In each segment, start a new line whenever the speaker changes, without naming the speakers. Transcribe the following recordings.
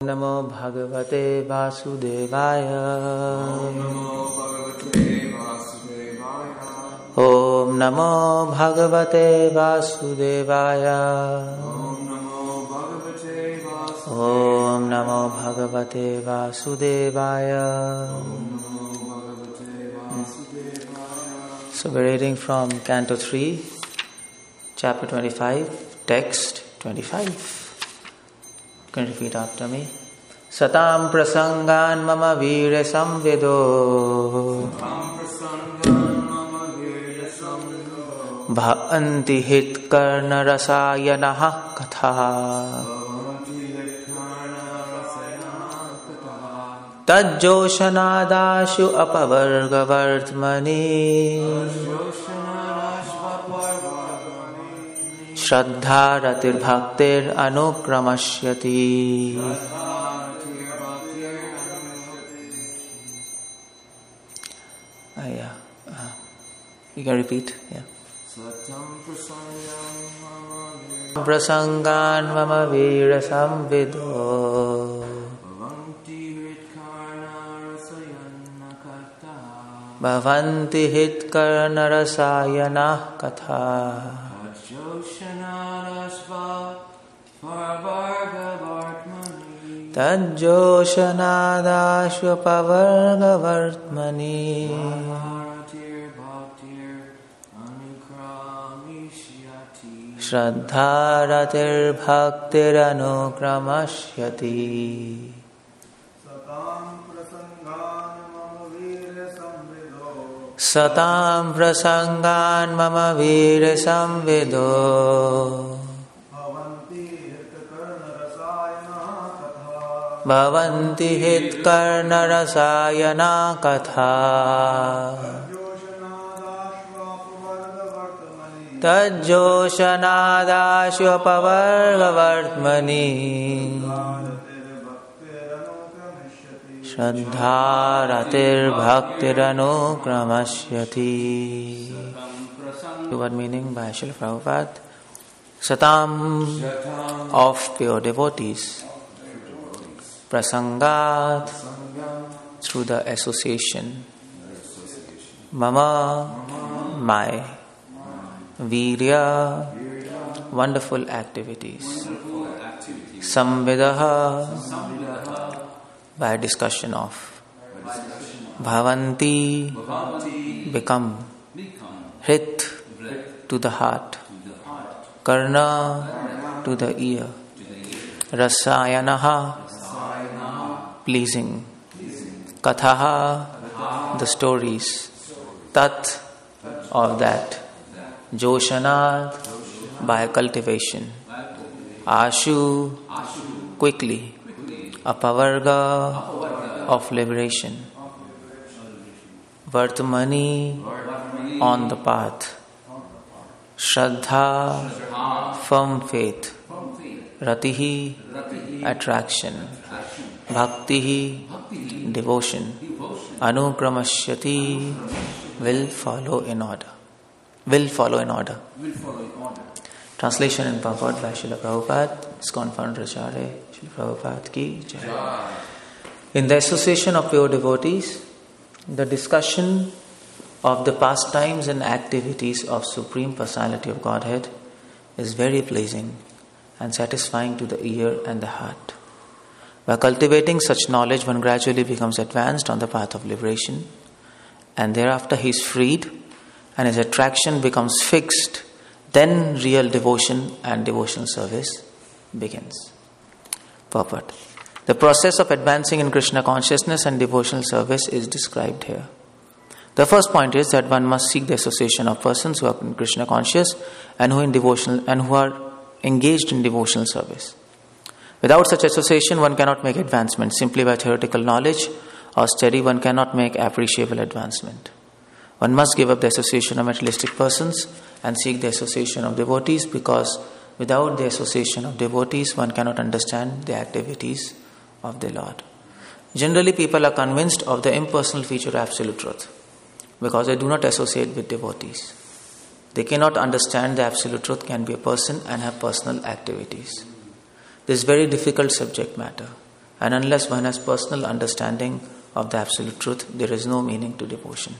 नमो भगवते वासुदेवाय। ओम नमो भगवते वासुदेवाय। ओम नमो भगवते वासुदेवाय। So we're reading from Canto 3, Chapter 25, Text 25. You can repeat after me. Satam prasangan mama veera samvedo bhavanti hit karna rasayanaha katha tajjoshanadashu apavarga vartmani Shraddha ratir bhaktir anukramashyati. You can repeat. Yeah. Prasangan mama veera samvido bhavanti hit karna rasayana katha Tajjoshanadashu pavarga vartmani Shraddharatir bhaktir anukramashyati. Satam prasangan mama veera samvido Bhavanti hit karna rasayana katha Tajjoshanadashu apavarga vartmani Shraddharatir bhaktir anukramashyati. What meaning by Srila Prabhupada? Satam of pure devotees. Prasangat through the association. Mama my. Virya wonderful activities. Samvidaha by discussion of. Bhavanti become. Hrit to the heart. Karna to the ear. Rasayanaha pleasing. Kathaha the stories. Tat of that. Joshanad by cultivation. Ashu quickly. Apavarga of liberation. Vartmani on the path. Shraddha firm faith. Ratihi attraction. Bhaktihi devotion. Anukramashyati will follow in order. Will follow in order. Translation and purport by Srila Prabhupada, ISKCON founder Acharya Srila Prabhupada ki jai. In the association of pure devotees, the discussion of the pastimes and activities of Supreme Personality of Godhead is very pleasing and satisfying to the ear and the heart. By cultivating such knowledge, one gradually becomes advanced on the path of liberation, and thereafter he is freed and his attraction becomes fixed. Then real devotion and devotional service begins. Purport. The process of advancing in Krishna consciousness and devotional service is described here. The first point is that one must seek the association of persons who are Krishna conscious and who are engaged in devotional service. Without such association, one cannot make advancement. Simply by theoretical knowledge or study, one cannot make appreciable advancement. One must give up the association of materialistic persons and seek the association of devotees, because without the association of devotees, one cannot understand the activities of the Lord. Generally, people are convinced of the impersonal feature of absolute truth because they do not associate with devotees. They cannot understand the absolute truth can be a person and have personal activities. This is very difficult subject matter. And unless one has personal understanding of the absolute truth, there is no meaning to devotion.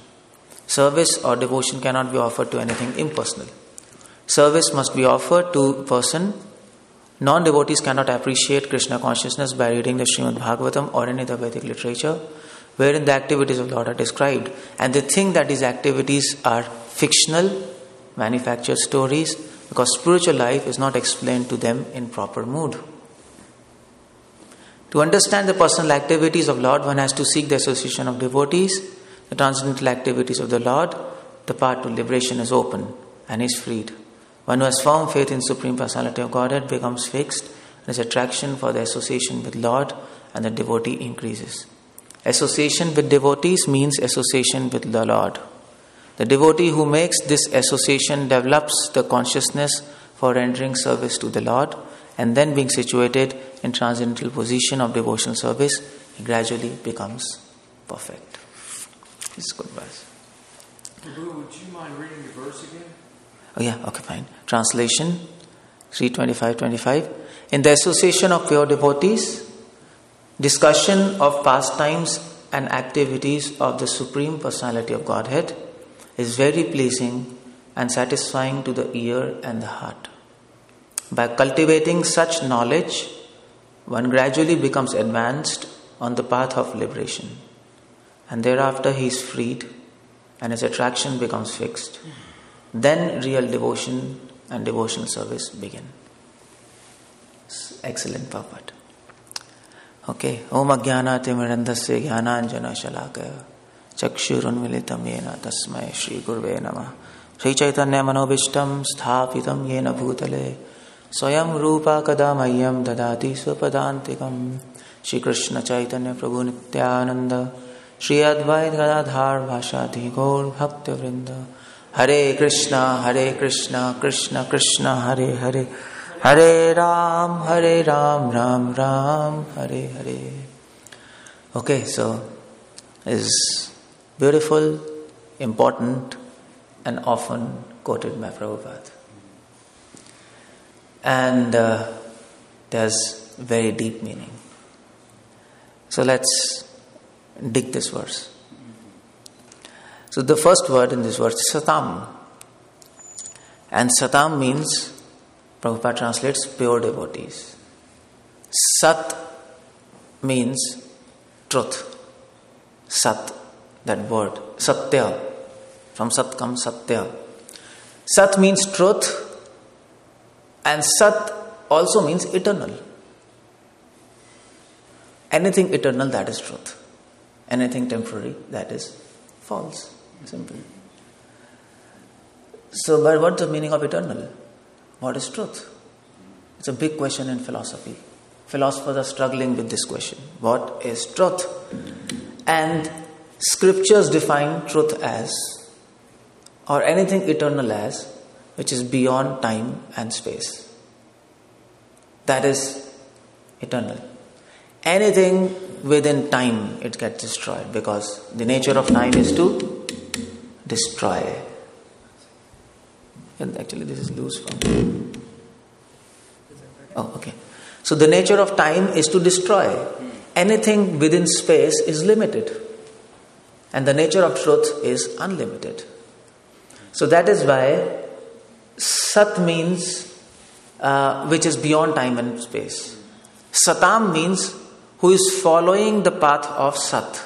Service or devotion cannot be offered to anything impersonal. Service must be offered to a person. Non-devotees cannot appreciate Krishna consciousness by reading the Srimad Bhagavatam or any other Vedic literature wherein the activities of the Lord are described. And they think that these activities are fictional, manufactured stories, because spiritual life is not explained to them in proper mood. To understand the personal activities of Lord, one has to seek the association of devotees. The transcendental activities of the Lord, the path to liberation is open and is freed. One who has firm faith in Supreme Personality of Godhead becomes fixed, and his attraction for the association with Lord and the devotee increases. Association with devotees means association with the Lord. The devotee who makes this association develops the consciousness for rendering service to the Lord, and then being situated in transcendental position of devotional service, he gradually becomes perfect. This is good verse.
Guru, would you mind reading the verse again?
Oh yeah, okay, fine. Translation 3:25-25. In the association of pure devotees, discussion of pastimes and activities of the Supreme Personality of Godhead is very pleasing and satisfying to the ear and the heart. By cultivating such knowledge, one gradually becomes advanced on the path of liberation, and thereafter he is freed and his attraction becomes fixed. Then real devotion and devotional service begin. Excellent Prabhupada. Okay. Om Ajnana Timirandasya Jnananjana Shalakaya Chakshurunmilitam Yena Tasmai Shri Gurve Namah Shri Chaitanya Manobishtam Sthapitam Yena Bhutale Swayam Rupa Kadamayam Dadati Swapadantikam Shri Krishna Chaitanya Prabhu Nityananda Shri Advait Gadadhar Bhashati Gaur Bhakti Vrinda Hare Krishna, Krishna Krishna, Hare Hare, Hare Ram, Ram Ram, Hare Hare. Okay, so is beautiful, important, and often quoted by Prabhupada. And there's very deep meaning. So let's dig this verse. So the first word in this verse is satam. And satam means, Prabhupada translates, pure devotees. Sat means truth. Sat, that word. Satya. From sat comes satya. Sat means truth, and sat also means eternal. Anything eternal, that is truth. Anything temporary, that is false. Simple. So, but what's the meaning of eternal? What is truth? It's a big question in philosophy. Philosophers are struggling with this question. What is truth? And scriptures define truth as, or anything eternal as, which is beyond time and space. That is eternal. Anything within time, it gets destroyed, because the nature of time is to destroy. And actually this is loose from. Oh, okay. So the nature of time is to destroy. Anything within space is limited. And the nature of truth is unlimited. So that is why Sat means which is beyond time and space. Satam means who is following the path of Sat,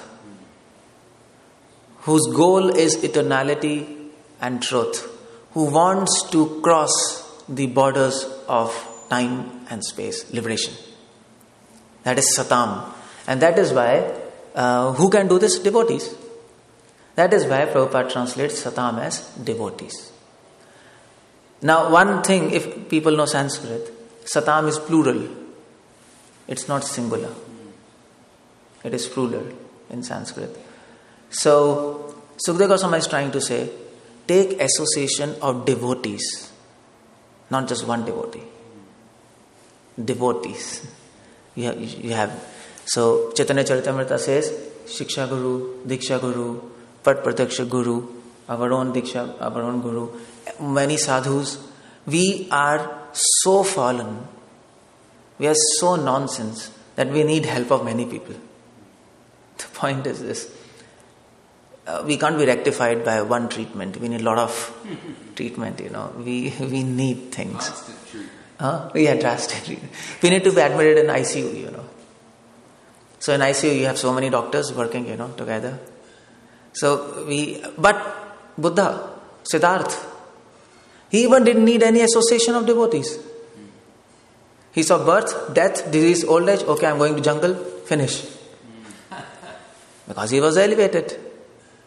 whose goal is eternality and truth, who wants to cross the borders of time and space, liberation. That is Satam. And that is why, who can do this? Devotees. That is why Prabhupada translates Satam as devotees. Now one thing, if people know Sanskrit, Satam is plural. It's not singular. It is plural in Sanskrit. So, Sukadeva Goswami is trying to say, take association of devotees, not just one devotee. Devotees. You have. So, Chaitanya Charitamrita says, Shiksha Guru, Diksha Guru, Pat Pratyaksha Guru, our own Diksha, our own Guru, many sadhus. We are so fallen, we are so nonsense that we need help of many people. The point is this. We can't be rectified by one treatment. We need a lot of treatment, We need things.
Constant treatment.
Yeah, drastic treatment. We need to be admitted in ICU, So in ICU, you have so many doctors working, together. But Buddha, Siddhartha, he even didn't need any association of devotees. He saw birth, death, disease, old age. Okay, I'm going to jungle. Finish. Because he was elevated.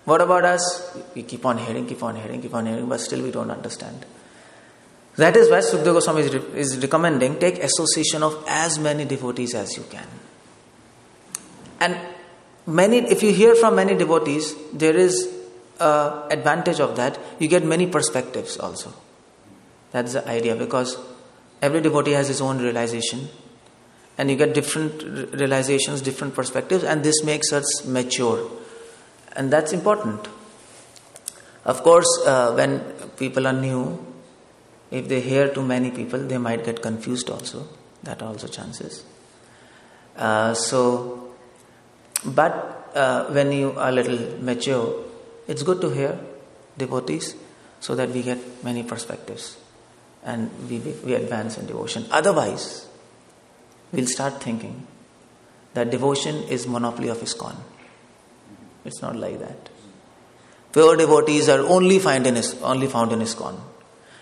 What about us? We keep on hearing, but still we don't understand. That is why Sukadeva Goswami is recommending, take association of as many devotees as you can. And if you hear from many devotees, there is advantage of that. You get many perspectives also. That's the idea, because every devotee has his own realization, and you get different realizations, different perspectives, and this makes us mature. And that's important. Of course, when people are new, if they hear too many people, they might get confused also. That are also chances. But when you are a little mature, it's good to hear devotees so that we get many perspectives and we advance in devotion. Otherwise, we'll start thinking that devotion is monopoly of ISKCON. It's not like that. Pure devotees are only found in ISKCON.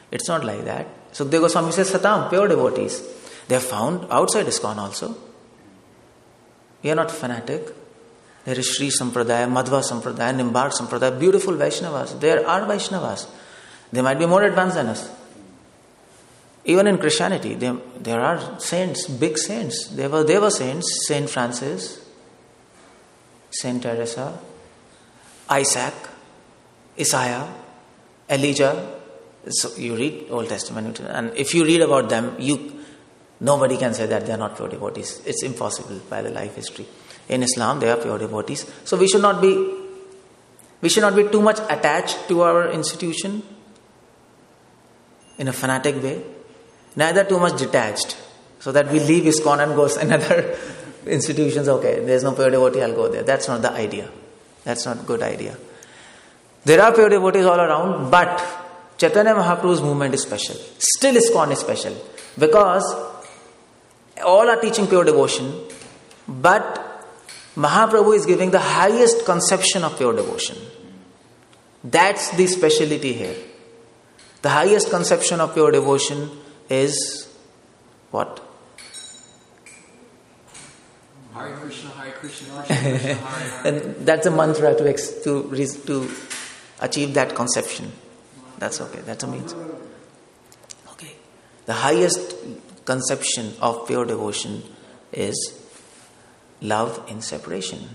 It's not like that. Sukadeva Goswami says, Satam, pure devotees. They are found outside ISKCON also. We are not fanatic. There is Sri Sampradaya, Madhva Sampradaya, Nimbar Sampradaya, beautiful Vaishnavas. There are Vaishnavas. They might be more advanced than us. Even in Christianity, there are saints, big saints. They were saints. Saint Francis, Saint Teresa, Isaac, Isaiah, Elijah. So you read Old Testament, and if you read about them, nobody can say that they are not pure devotees. It's impossible by the life history. In Islam, they are pure devotees. So we should not be too much attached to our institution in a fanatic way, neither too much detached, so that we leave ISKCON and go another institutions. Okay, there's no pure devotee, I'll go there. That's not the idea. That's not a good idea. There are pure devotees all around, but Chaitanya Mahaprabhu's movement is special. Still ISKCON is special, because all are teaching pure devotion, but Mahaprabhu is giving the highest conception of pure devotion. That's the speciality here. The highest conception of pure devotion is what?
Hare Krishna, Hare Krishna, Krishna Krishna, Hare Hare.
And that's a mantra to achieve that conception. That's okay. That's a means. Okay. The highest conception of pure devotion is love in separation.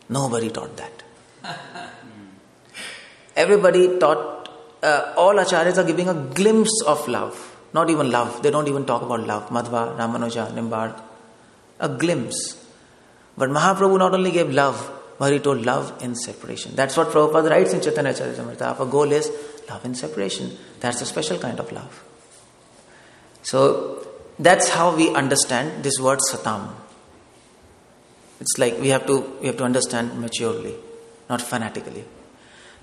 Nobody taught that. Everybody taught, all acharyas are giving a glimpse of love. Not even love. They don't even talk about love. Madhva, Ramanuja, Nimbark. A glimpse. But Mahaprabhu not only gave love, but he told love in separation. That's what Prabhupada writes in Chaitanya Charitamrita. Our goal is love in separation. That's a special kind of love. So that's how we understand this word satam. It's like we have to understand maturely, not fanatically.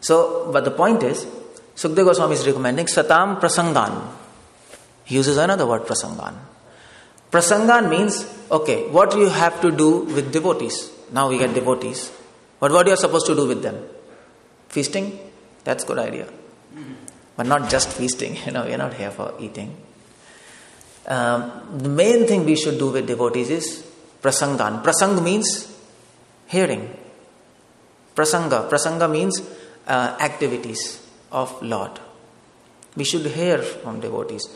So, but the point is, Sukadeva Goswami is recommending satam prasangan. He uses another word, prasangan. Prasangan means, okay, what you have to do with devotees. Now we get devotees. But what you are supposed to do with them? Feasting? That's a good idea. But not just feasting. We are not here for eating. The main thing we should do with devotees is prasangan. Prasang means hearing. Prasanga means activities of Lord. We should hear from devotees.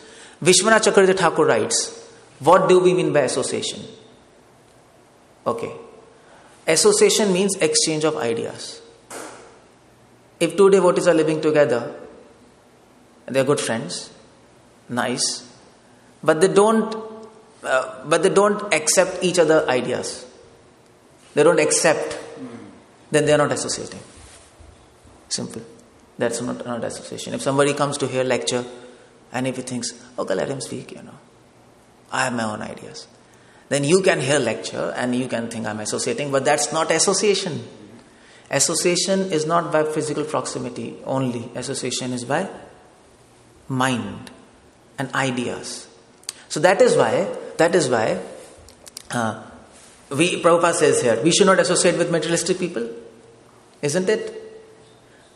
Vishwanath Chakravarti Thakur writes, what do we mean by association? Okay. Association means exchange of ideas. If two devotees are living together, they are good friends, nice, but they don't accept each other's ideas. They don't accept, then they are not associating. Simple. That's not association. If somebody comes to hear lecture and if he thinks, okay, let him speak, I have my own ideas, then you can hear lecture and you can think I'm associating, but that's not association. Association is not by physical proximity only. Association is by mind and ideas. So that is why Prabhupada says here, we should not associate with materialistic people, isn't it?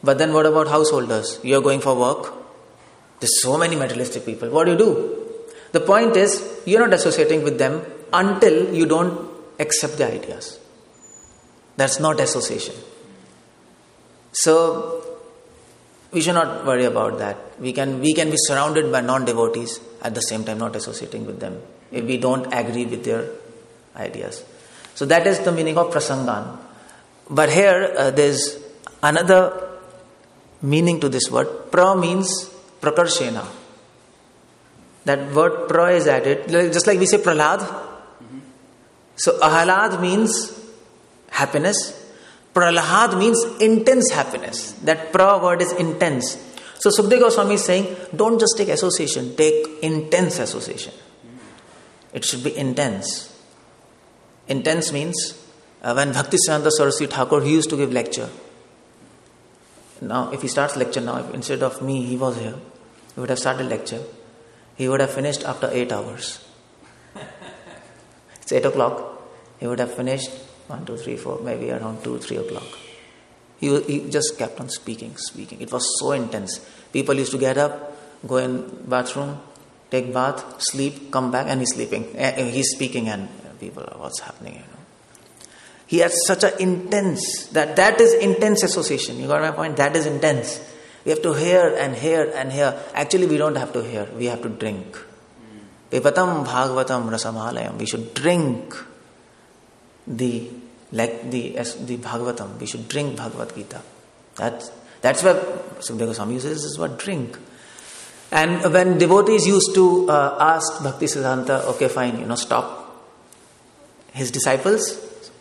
But then what about householders? You're going for work. There's so many materialistic people. What do? The point is, you're not associating with them until you don't accept the ideas. That's not association. So, we should not worry about that. We can be surrounded by non-devotees at the same time not associating with them if we don't agree with their ideas. So that is the meaning of prasangan. But here there's another meaning to this word. Pra means prakarshena. That word pra is added, just like we say pralad. So ahalad means happiness. Pralahad means intense happiness. That pra word is intense. So Sukadeva Goswami is saying, don't just take association, take intense association. It should be intense. Intense means when Bhaktivedanta Swami Thakur, he used to give lecture. Now, if he starts lecture now, if instead of me, he was here, he would have started lecture. He would have finished after 8 hours. It's 8 o'clock. He would have finished 1, 2, 3, 4, maybe around 2, 3 o'clock. He just kept on speaking. It was so intense. People used to get up, go in bathroom, take bath, sleep, come back, and he's sleeping. He's speaking, and people are, what's happening? He had such an intense, that is intense association. You got my point? That is intense. We have to hear and hear and hear. Actually, we don't have to hear. We have to drink. Pipatam Bhagavatam Rasamalayam. We should drink the Bhagavatam. We should drink Bhagavad Gita. That's where Sukadeva Goswami uses this word drink. And when devotees used to ask Bhaktisiddhanta, okay, fine, stop. His disciples,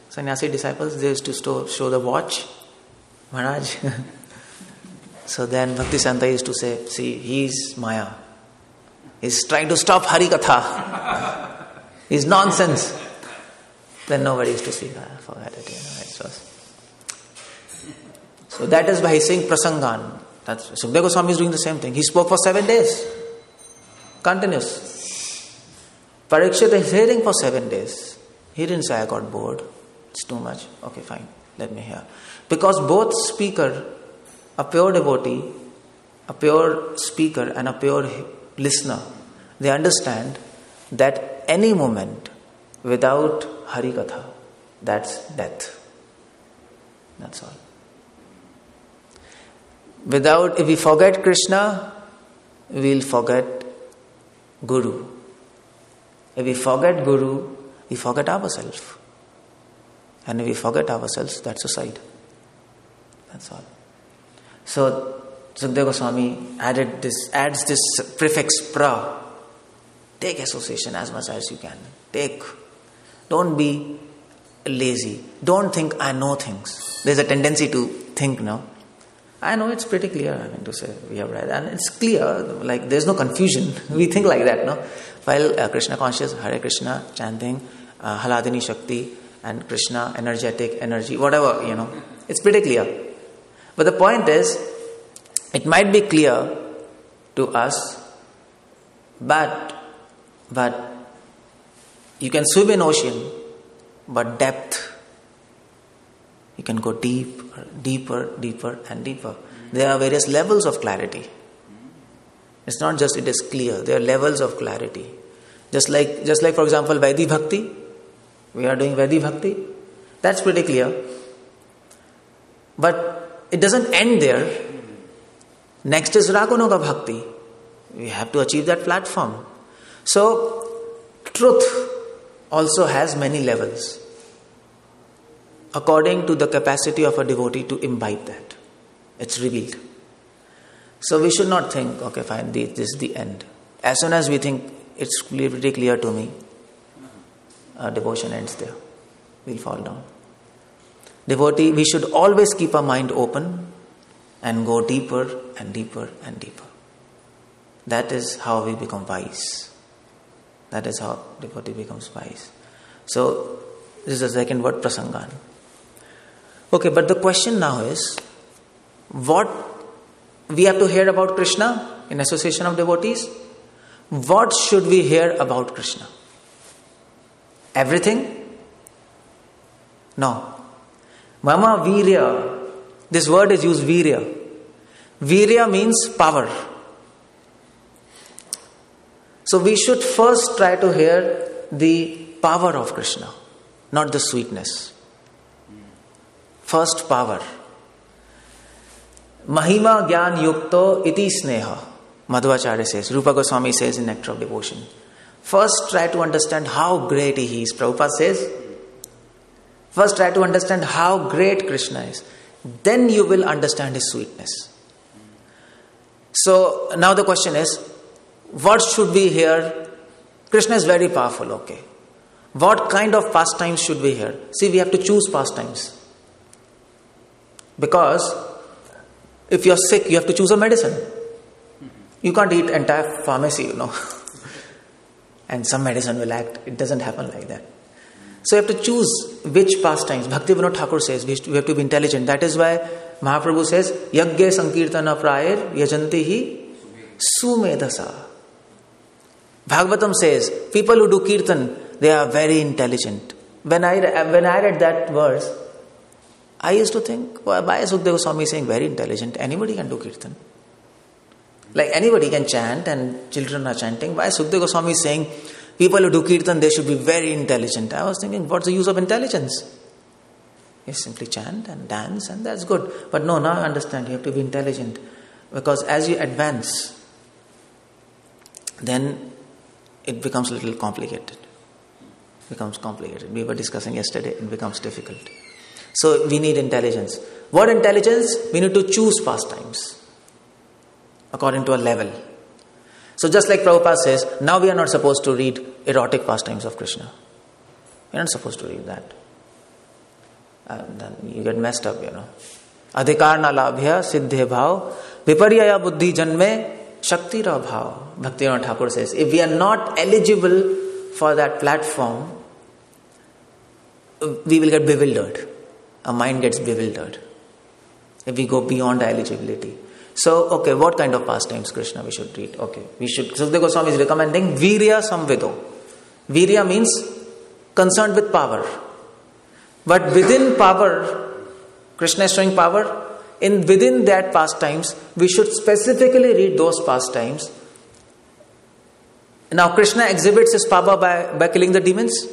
sannyasi disciples, they used to show the watch. Maharaj. So then Bhaktisiddhanta used to say, see, he's Maya. He's trying to stop Harikatha. He's nonsense. Then nobody used to see, forget it, So that is why he's saying prasangan. That's Sukadeva Goswami is doing the same thing. He spoke for 7 days. Continuous. Parikshit is hearing for 7 days. He didn't say, I got bored. It's too much. Okay, fine. Let me hear. Because both speaker, a pure devotee, a pure speaker and a pure listener, they understand that any moment without Harikatha, that's death. That's all. If we forget Krishna, we'll forget Guru. If we forget Guru, we forget ourselves. And if we forget ourselves, that's suicide. That's all. So, Sukadeva Goswami adds this prefix pra. Take association as much as you can. Don't be lazy. Don't think I know things. There's a tendency to think, no? I know it's pretty clear, to say, we have read. And it's clear, like there's no confusion. We think like that, no? While Krishna conscious, Hare Krishna, chanting, Haladini Shakti, and Krishna, energy, whatever, it's pretty clear. But the point is, it might be clear to us, but you can swim in ocean, but depth, you can go deeper and deeper. There are various levels of clarity. It's not just it is clear. There are levels of clarity. Just like for example, Vedic Bhakti. We are doing Vedic Bhakti. That's pretty clear. But it doesn't end there. Next is Ragunuga Bhakti. We have to achieve that platform. So, truth also has many levels, according to the capacity of a devotee to imbibe that. It's revealed. So we should not think, okay, fine, this is the end. As soon as we think it's pretty clear to me, our devotion ends there. We'll fall down. Devotee, we should always keep our mind open and go deeper and deeper and deeper. That is how we become wise. That is how devotee becomes wise. So, this is the second word, prasangan. Okay, but the question now is, what we have to hear about Krishna in association of devotees? What should we hear about Krishna? Everything? No. Mama virya. This word is used, virya. Virya means power. So we should first try to hear the power of Krishna, not the sweetness. First power. Mahima Gyan Yukto Iti Sneha, Madhvacharya says, Rupa Goswami says in Nectar of Devotion. First try to understand how great He is. Prabhupada says, first try to understand how great Krishna is. Then you will understand His sweetness. So now the question is, what should we hear? Krishna is very powerful, okay. What kind of pastimes should we hear? See, we have to choose pastimes. Because if you're sick, you have to choose a medicine. You can't eat entire pharmacy, and some medicine will act. It doesn't happen like that. So you have to choose which pastimes. Bhaktivedanta Thakur says we have to be intelligent. That is why Mahaprabhu says, Yagya Sankirtana Prayer Yajanti Hi Sumedasa. Bhagavatam says, people who do kirtan, they are very intelligent. When I read that verse, I used to think, why is Sukadeva Goswami saying very intelligent? Anybody can do kirtan. Like anybody can chant and children are chanting. Why is Sukadeva Goswami saying people who do kirtan, they should be very intelligent? I was thinking, what's the use of intelligence? You simply chant and dance and that's good. But no, now I understand, you have to be intelligent. Because as you advance, then it becomes a little complicated. We were discussing yesterday, it becomes difficult. So we need intelligence. What intelligence? We need to choose pastimes according to a level. So just like Prabhupada says, now we are not supposed to read erotic pastimes of Krishna. We are not supposed to read that. Then you get messed up, Adhikar na labhya siddhe bhav viparyaya buddhi janme shakti ra bhav. Bhaktivedanta Thakur says, if we are not eligible for that platform, we will get bewildered. Our mind gets bewildered if we go beyond the eligibility. So, okay, what kind of pastimes Krishna we should read? Okay, we should. Sukadeva Goswami is recommending Virya Samvido. Virya means concerned with power. But within power, Krishna is showing power. Within that pastimes, we should specifically read those pastimes. Now, Krishna exhibits His power by killing the demons.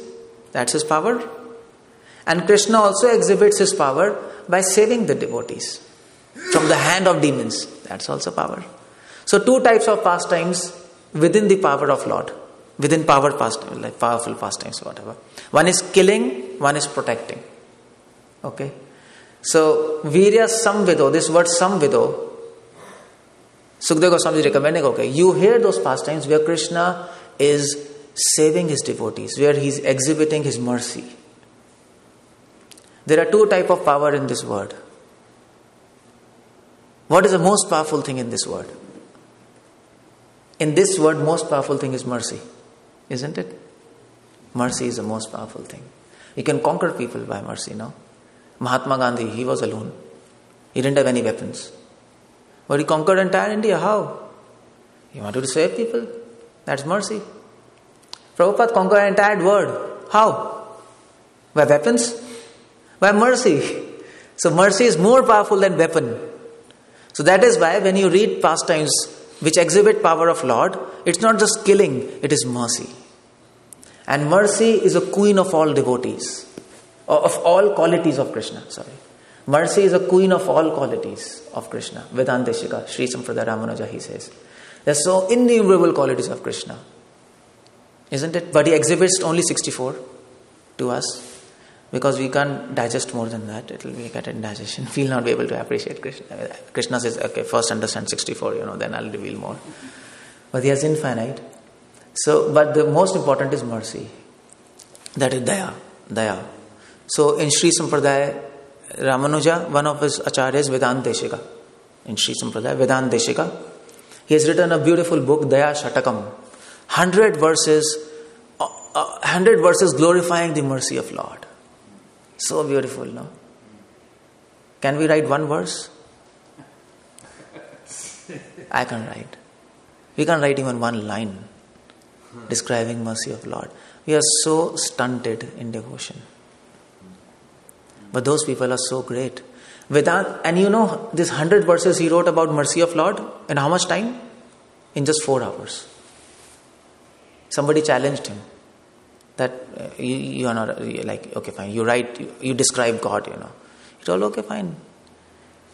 That's His power. And Krishna also exhibits His power by saving the devotees from the hand of demons. That's also power. So two types of pastimes within the power of Lord. Within power pastimes, like powerful pastimes, whatever. One is killing, one is protecting. Okay. So Virya Samvido, this word Samvido, Sukadeva Goswami is recommending, okay, you hear those pastimes where Krishna is saving His devotees, where He is exhibiting His mercy. There are two types of power in this word. What is the most powerful thing in this word? In this word, most powerful thing is mercy. Isn't it? Mercy is the most powerful thing. You can conquer people by mercy, no? Mahatma Gandhi, he was alone. He didn't have any weapons. But he conquered entire India. How? He wanted to save people. That's mercy. Prabhupada conquered an entire world. How? By weapons? By mercy. So mercy is more powerful than weapon. So that is why when you read pastimes which exhibit power of Lord, it's not just killing, it is mercy. And mercy is a queen of all devotees, of all qualities of Krishna. Mercy is a queen of all qualities of Krishna. Vedanteshika, Sri Sampradaya Ramanuja, he says. There's so innumerable qualities of Krishna. Isn't it? But he exhibits only 64 to us. Because we can't digest more than that. It will be get indigestion. We'll not be able to appreciate Krishna. Krishna says, okay, first understand 64, then I'll reveal more. But he has infinite. So, but the most important is mercy. That is daya. So in Sri Sampradaya Ramanuja, one of his acharyas, Vedanteshika. In Sri Sampradaya, Vedanteshika, he has written a beautiful book, Daya Shatakam. 100 100 verses glorifying the mercy of Lord. So beautiful, no? Can we write one verse? I can write. We can't write even one line describing mercy of Lord. We are so stunted in devotion. But those people are so great. Vedanta, and this 100 verses he wrote about mercy of Lord in how much time? In just 4 hours. Somebody challenged him that you are not like, okay, fine, you write, you describe God, He told, okay, fine.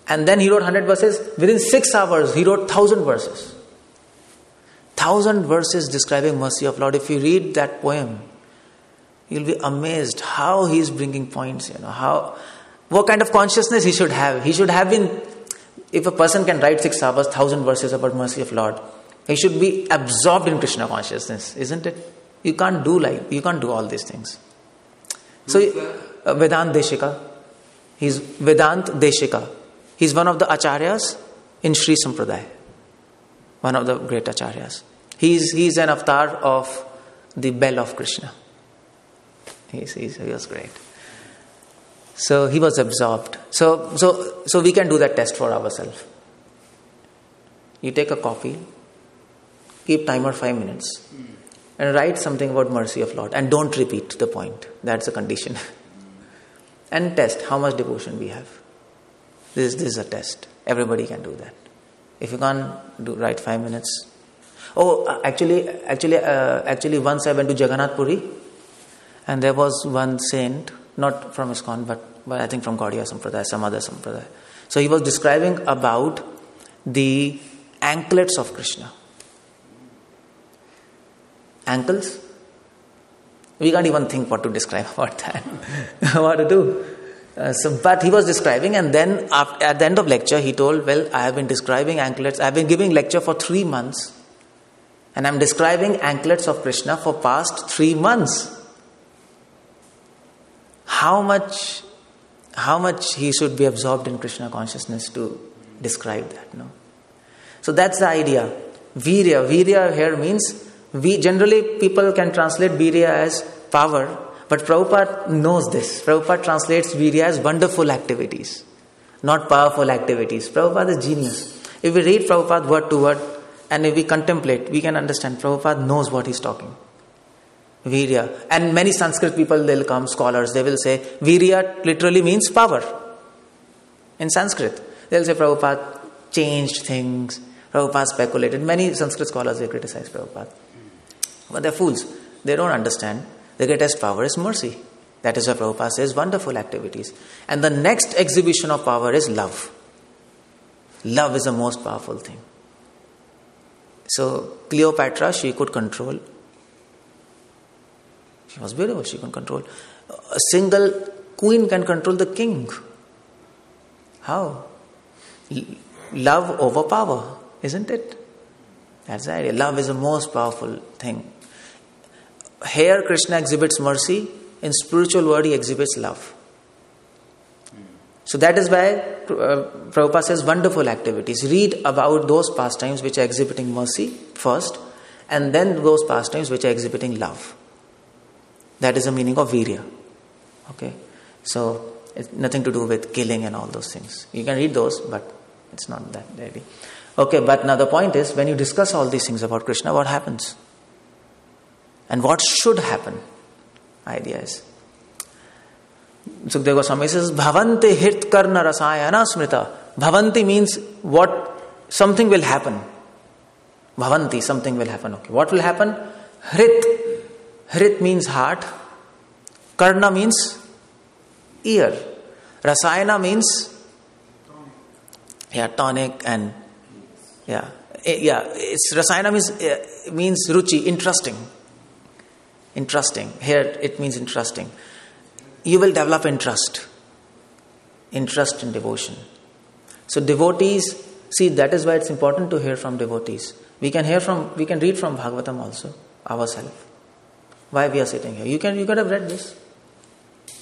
And then he wrote 100 verses. Within 6 hours, he wrote 1,000 verses. 1,000 verses describing mercy of Lord. If you read that poem, you'll be amazed how he is bringing points, what kind of consciousness he should have. He should have been, if a person can write 6 hours, 1,000 verses about mercy of Lord, he should be absorbed in Krishna consciousness, isn't it? You can't do all these things. So, Vedanta Deshika, he's Vedanta Deshika. He's one of the acharyas in Sri Sampradaya. One of the great acharyas. He's an avatar of the bell of Krishna. He was great. So he was absorbed. So we can do that test for ourselves. You take a coffee, keep timer 5 minutes, and write something about mercy of Lord. And don't repeat the point. That's a condition. And test how much devotion we have. This is a test. Everybody can do that. If you can't write 5 minutes. Actually, once I went to Jagannath Puri, and there was one saint, not from ISKCON, but I think from Gaudiya Sampradaya, some other Sampradaya. So he was describing about the anklets of Krishna. Ankles? We can't even think what to describe about that. What to do? But he was describing, and then at the end of lecture, he told, well, I have been describing anklets. I have been giving lecture for 3 months. And I am describing anklets of Krishna for past 3 months. How much he should be absorbed in Krishna consciousness to describe that, no? So that's the idea. Virya. Virya here means, generally people can translate virya as power, but Prabhupada knows this. Prabhupada translates virya as wonderful activities, not powerful activities. Prabhupada is genius. If we read Prabhupada word to word, and if we contemplate, we can understand Prabhupada knows what he's talking. Virya. And many Sanskrit people, they'll come, scholars, they will say, virya literally means power. In Sanskrit, they'll say Prabhupada changed things, Prabhupada speculated. Many Sanskrit scholars, they criticize Prabhupada. But they're fools. They don't understand. The greatest power is mercy. That is why Prabhupada says wonderful activities. And the next exhibition of power is love. Love is the most powerful thing. So Cleopatra, she could control. She was beautiful, she could control. A single queen can control the king. How? Love over power, isn't it? That's the idea. Love is the most powerful thing. Here Krishna exhibits mercy. In spiritual world, he exhibits love. So that is why Prabhupada says wonderful activities. Read about those pastimes which are exhibiting mercy first, and then those pastimes which are exhibiting love. That is the meaning of virya. Okay? So it's nothing to do with killing and all those things. You can read those, but it's not that heavy. Okay, but now the point is, when you discuss all these things about Krishna, what happens? And what should happen? Idea is, Sukadeva Goswami says, Bhavanti hit karna rasayana smrita. Bhavanti means what? Something will happen. Bhavanti, something will happen. Okay, what will happen? Hrit. Hrit means heart. Karna means ear. Rasayana means tonic and it's Rasayana means ruchi, interesting. Interesting. Here it means interesting. You will develop interest in devotion. So devotees, see, that is why it's important to hear from devotees. We can read from Bhagavatam also ourselves. Why we are sitting here? You could have read this.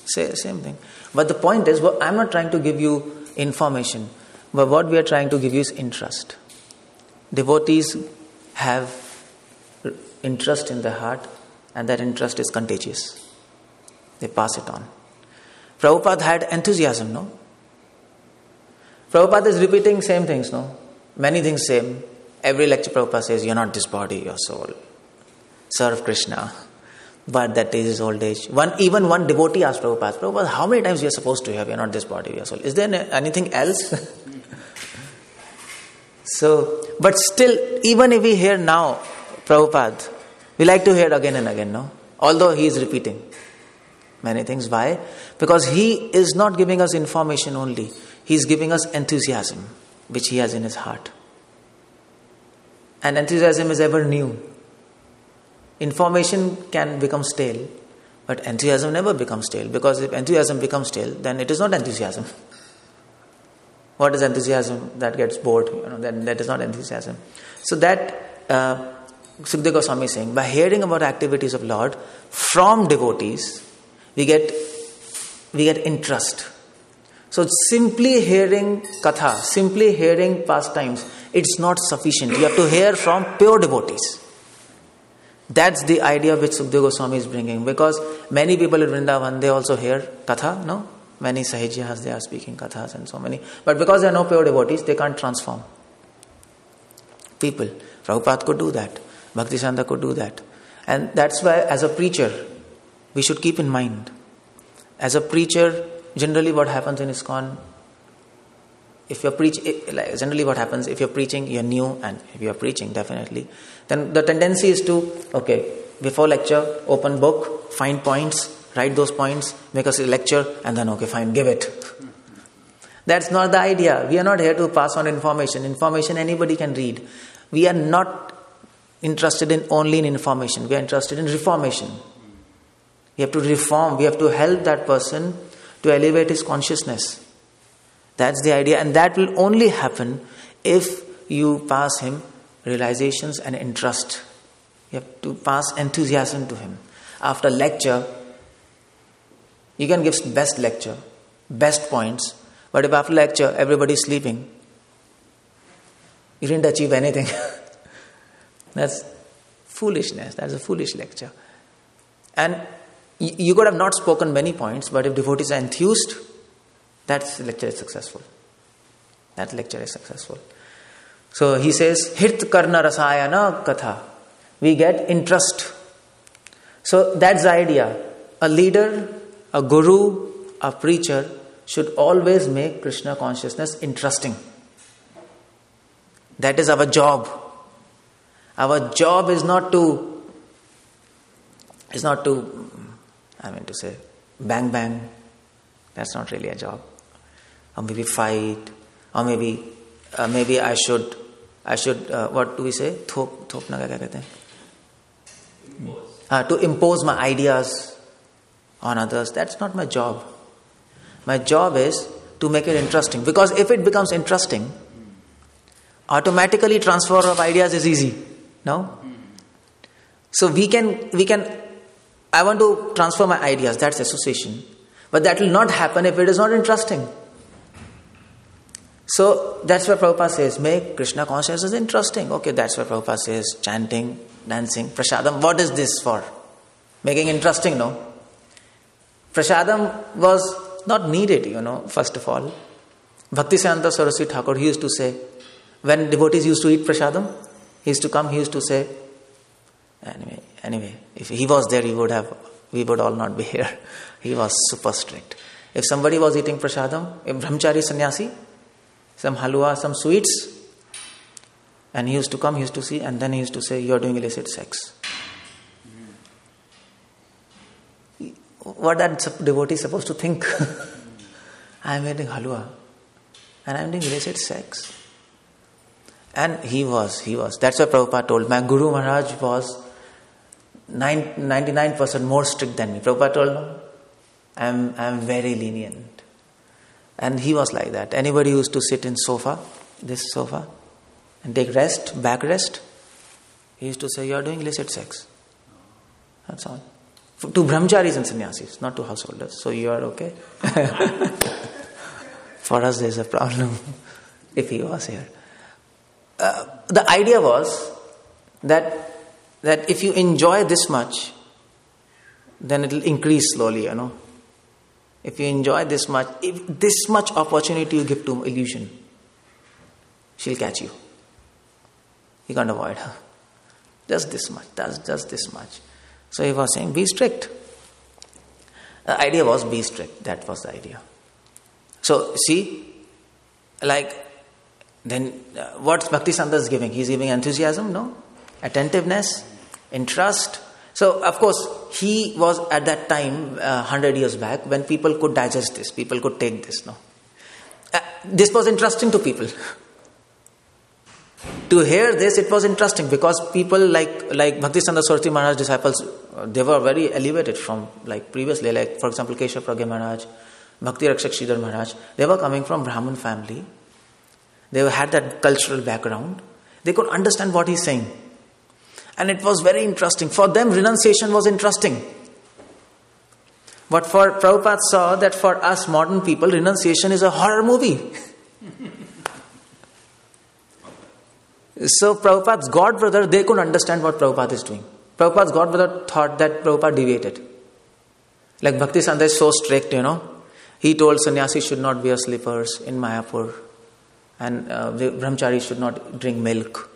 Same thing. But the point is, I'm not trying to give you information, but what we are trying to give you is interest. Devotees have interest in their heart. and that interest is contagious. They pass it on. Prabhupada had enthusiasm, no? Prabhupada is repeating same things, no? Many things same. Every lecture Prabhupada says, you're not this body, your soul. Serve Krishna. But that is his old age. Even one devotee asked Prabhupada, how many times we are supposed to hear, you're not this body, your soul? Is there anything else? So, but still, even if we hear now Prabhupada, we like to hear again and again, no? Although he is repeating many things. Why? Because he is not giving us information only. He is giving us enthusiasm, which he has in his heart. And enthusiasm is ever new. Information can become stale, but enthusiasm never becomes stale. Because if enthusiasm becomes stale, then it is not enthusiasm. What is enthusiasm? That gets bored. Then that is not enthusiasm. So that Sukadeva Goswami is saying, by hearing about activities of Lord from devotees, we get interest. So simply hearing katha, simply hearing pastimes, it's not sufficient. You have to hear from pure devotees. That's the idea which Sukadeva Goswami is bringing. Because many people in Vrindavan, they also hear katha, no? Many sahajyas, they are speaking kathas and so many. But because they are no pure devotees, they can't transform people. Prabhupada could do that. Bhaktisiddhanta could do that. And that's why as a preacher, we should keep in mind. As a preacher, generally what happens in ISKCON, generally what happens, if you're preaching, you're new, and if you're preaching, definitely, then the tendency is to, before lecture, open book, find points, write those points, make us a lecture, and then, fine, give it. That's not the idea. We are not here to pass on information. Information anybody can read. We are not interested only in information. We are interested in reformation. We have to reform. We have to help that person to elevate his consciousness. That's the idea. And that will only happen if you pass him realizations and interest. You have to pass enthusiasm to him. After lecture, you can give best lecture, best points. But if after lecture everybody is sleeping, you didn't achieve anything. That's foolishness. That's a foolish lecture. And you could have not spoken many points, but if devotees are enthused, that lecture is successful. That lecture is successful. So he says, Hirt karna rasayana katha. We get interest. So that's the idea. A leader, a guru, a preacher should always make Krishna consciousness interesting. That is our job. Our job is not to bang bang. That's not really a job. Or maybe fight. Or maybe I should what do we say? Thopna kya kehte hain? To impose my ideas on others. That's not my job. My job is to make it interesting. Because if it becomes interesting, automatically transfer of ideas is easy. No? So we can I want to transfer my ideas, that's association. But that will not happen if it is not interesting. So that's why Prabhupada says, make Krishna consciousness interesting. That's why Prabhupada says, chanting, dancing, prasadam. What is this for? Making interesting, no? Prasadam was not needed, first of all. Bhaktivedanta Swami Thakur, he used to say, when devotees used to eat prasadam, he used to come, he used to say, anyway, if he was there, we would all not be here. He was super strict. If somebody was eating prasadam, a brahmachari sannyasi, some halwa, some sweets, and he used to come, he used to see, and then he used to say, you are doing illicit sex. What that devotee is supposed to think? I am eating halwa, and I am doing illicit sex. And he was. That's why Prabhupada told, my Guru Maharaj was 99% more strict than me. Prabhupada told, no, I am very lenient. And he was like that. Anybody who used to sit in this sofa, and take rest, back rest, he used to say, you are doing illicit sex. That's all. To brahmacharis and sannyasis, not to householders. So you are okay? For us there is a problem if he was here. The idea was that if you enjoy this much, then it will increase slowly, If you enjoy this much, if this much opportunity you give to illusion, she'll catch you. You can't avoid her. Just this much, just this much. So he was saying, be strict. The idea was be strict. That was the idea. So see, then what Bhaktivedanta is giving? He's giving enthusiasm, no? Attentiveness, interest. So of course, he was at that time, 100 years back, when people could digest this, people could take this, no? This was interesting to people. To hear this, it was interesting because people like Bhaktivedanta Swami Maharaj disciples, they were very elevated from previously, for example, Keshav Anand Maharaj, Bhakti Rakshak Sridhar Maharaj. They were coming from Brahmin family. They had that cultural background. They could understand what he's saying. And it was very interesting. For them, renunciation was interesting. But for Prabhupada saw that for us modern people, renunciation is a horror movie. So Prabhupada's god brother, they could understand what Prabhupada is doing. Prabhupada's god brother thought that Prabhupada deviated. Like Bhaktivedanta is so strict, He told sannyasi should not wear slippers in Mayapur. And the brahmachari should not drink milk.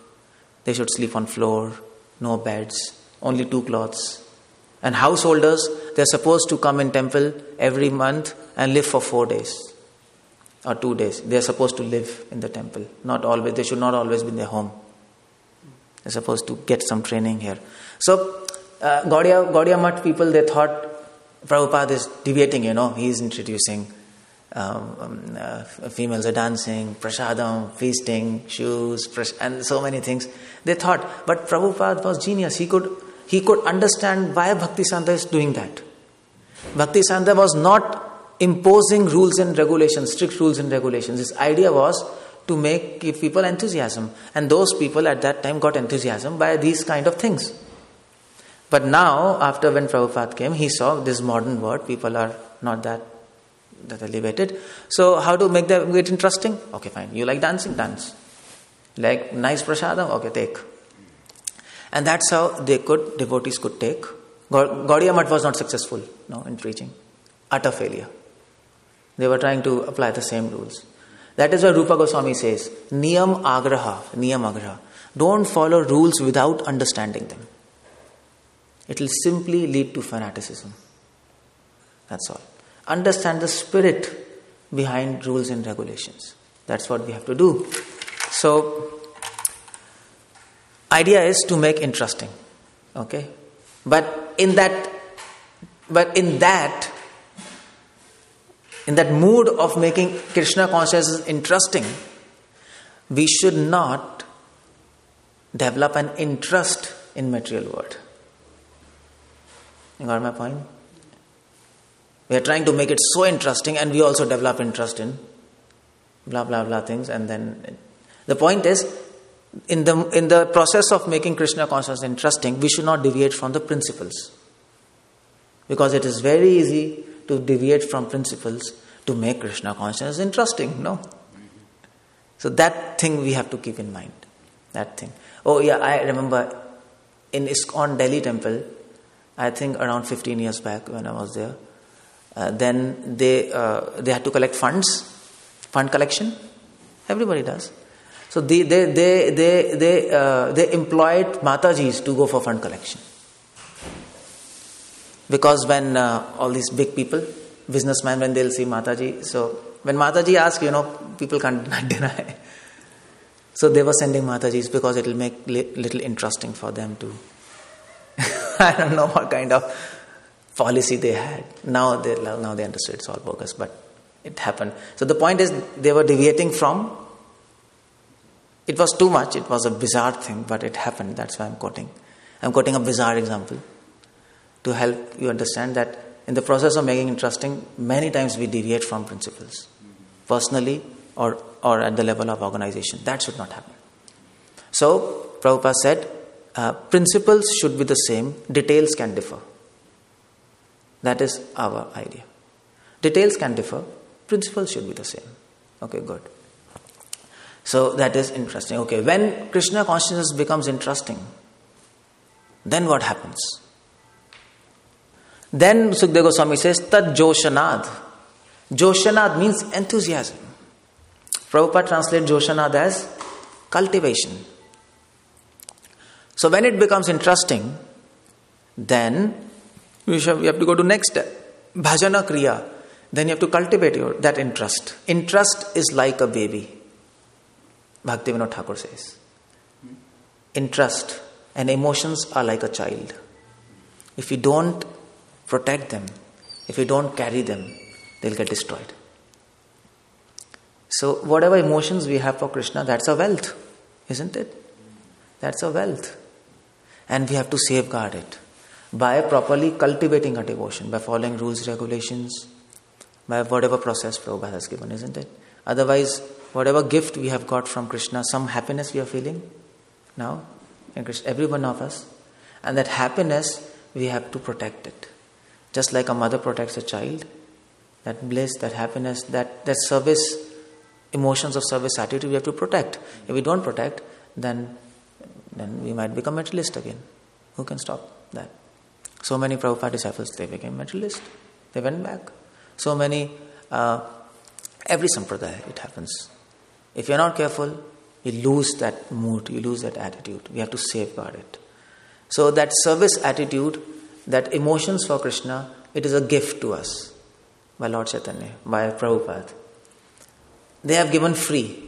They should sleep on floor, no beds, only 2 cloths. And householders, they're supposed to come in temple every month and live for 4 days. Or 2 days. They are supposed to live in the temple. Not always. They should not always be in their home. They're supposed to get some training here. So, Gaudiya Math people, they thought Prabhupada is deviating, He is introducing females are dancing, prasadam, feasting, shoes, and so many things. They thought, but Prabhupada was genius. He could understand why Bhaktivedanta is doing that. Bhaktivedanta was not imposing rules and regulations, strict rules and regulations. His idea was to give people enthusiasm. And those people at that time got enthusiasm by these kind of things. But now, after when Prabhupada came, he saw this modern world, people are not that elevated. So how to make it interesting? Okay, fine. You like dancing? Dance. Like nice prasadam? Okay, take. And that's how devotees could take. Gaudiya Math was not successful in preaching. Utter failure. They were trying to apply the same rules. That is why Rupa Goswami says, Niyam agraha. Don't follow rules without understanding them. It will simply lead to fanaticism. That's all. Understand the spirit behind rules and regulations. That's what we have to do. So, idea is to make interesting. Okay? But in that mood of making Krishna consciousness interesting, we should not develop an interest in material world. You got my point? We are trying to make it so interesting and we also develop interest in blah blah blah things, and then the point is, in the process of making Krishna consciousness interesting, we should not deviate from the principles. Because it is very easy to deviate from principles to make Krishna consciousness interesting, no? So that thing we have to keep in mind. That thing. Oh yeah, I remember in ISKCON Delhi temple, I think around 15 years back when I was there, then they had to collect fund collection. Everybody does. So they employed Matajis to go for fund collection. Because when all these big people, businessmen, when they'll see Mataji, so when Mataji asks, people can't deny. So they were sending Matajis because it will make little interesting for them to. I don't know what kind of policy they had. Now they understood it's all bogus, but it happened. So the point is, they were deviating from. It was too much. It was a bizarre thing, but it happened. That's why I'm quoting. I'm quoting a bizarre example to help you understand that in the process of making interesting, many times we deviate from principles, personally or at the level of organization. That should not happen. So Prabhupada said, principles should be the same, details can differ. That is our idea. Details can differ, principles should be the same. Okay, good. So that is interesting. Okay, when Krishna consciousness becomes interesting, then what happens? Then Sukadeva Goswami says, Tad Joshanad. Joshanad means enthusiasm. Prabhupada translates Joshanad as cultivation. So when it becomes interesting, then we have to go to next step. Bhajana Kriya. Then you have to cultivate that interest. Interest is like a baby. Bhaktivedanta Thakur says. Interest and emotions are like a child. If you don't protect them, if you don't carry them, they'll get destroyed. So whatever emotions we have for Krishna, that's a wealth, isn't it? That's a wealth. And we have to safeguard it by properly cultivating our devotion, by following rules, regulations, by whatever process Prabhupada has given, isn't it? Otherwise, whatever gift we have got from Krishna, some happiness we are feeling now, in Krishna, every one of us, and that happiness, we have to protect it. Just like a mother protects a child, that bliss, that happiness, that service, emotions of service attitude, we have to protect. If we don't protect, then we might become materialist again. Who can stop that? So many Prabhupada disciples, they became materialist. They went back. So many, every sampradaya, it happens. If you're not careful, you lose that mood, you lose that attitude. We have to safeguard it. So that service attitude, that emotions for Krishna, it is a gift to us by Lord Chaitanya, by Prabhupada. They have given free,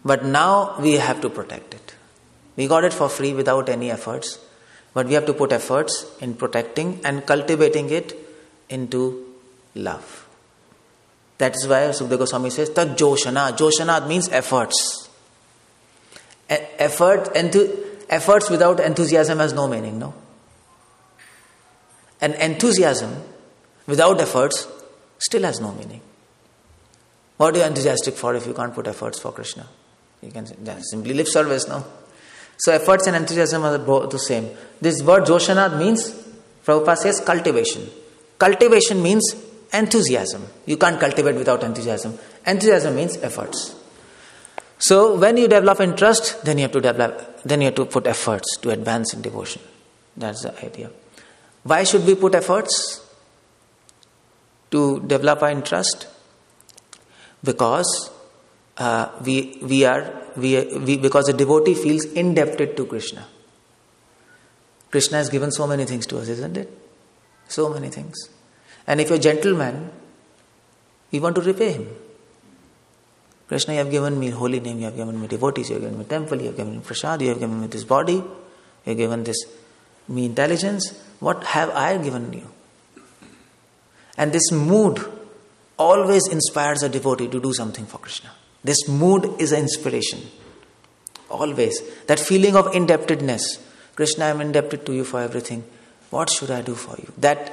but now we have to protect it. We got it for free without any efforts, but we have to put efforts in protecting and cultivating it into love. That is why Sukadeva Goswami says, Tad Joshana. Joshana means efforts. Efforts without enthusiasm has no meaning, no? And enthusiasm without efforts still has no meaning. What are you enthusiastic for if you can't put efforts for Krishna? You can simply lip service, no? So efforts and enthusiasm are both the same. This word Joshanad means, Prabhupada says, cultivation. Cultivation means enthusiasm. You can't cultivate without enthusiasm. Enthusiasm means efforts. So when you develop interest, then you have to put efforts to advance in devotion. That's the idea. Why should we put efforts to develop our interest? Because because the devotee feels indebted to Krishna. Krishna has given so many things to us, isn't it? So many things. And if you're a gentleman, you want to repay him. Krishna, you have given me holy name, you have given me devotees, you have given me temple, you have given me prasad, you have given me this body, you have given me intelligence. What have I given you? And this mood always inspires a devotee to do something for Krishna. This mood is an inspiration. Always. That feeling of indebtedness. Krishna, I am indebted to you for everything. What should I do for you? That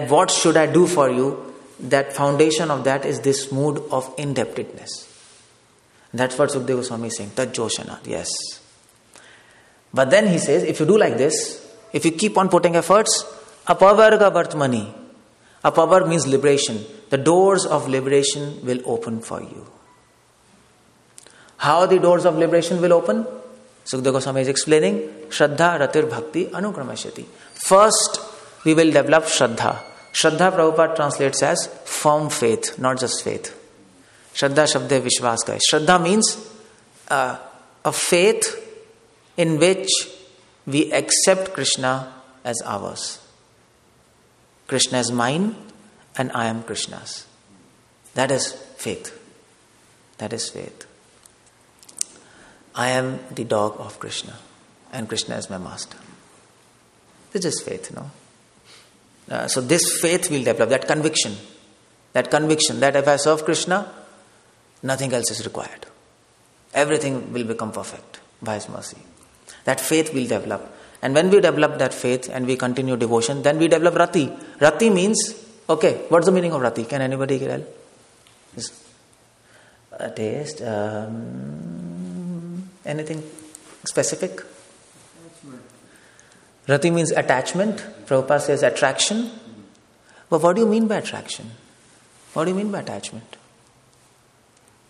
what should I do for you, that foundation of that is this mood of indebtedness. That's what Sukadeva Goswami is saying. Tad Joshanad, yes. But then he says, if you do like this, if you keep on putting efforts, apavarga vartmani. Apavar means liberation. The doors of liberation will open for you. How the doors of liberation will open? Sukadeva Goswami is explaining, Shraddha Ratir Bhakti Anukramashyati. First, we will develop Shraddha. Shraddha Prabhupada translates as firm faith, not just faith. Shraddha Shabde Vishwas ka hai. Shraddha means a faith in which we accept Krishna as ours. Krishna is mine and I am Krishna's. That is faith. That is faith. I am the dog of Krishna and Krishna is my master. This is faith, no? So this faith will develop, that conviction that if I serve Krishna, nothing else is required. Everything will become perfect by His mercy. That faith will develop. And when we develop that faith and we continue devotion, then we develop Rati. Rati means, okay, what's the meaning of Rati? Can anybody tell? A taste? Anything specific? Rati means attachment. Prabhupada says attraction. But what do you mean by attraction? What do you mean by attachment?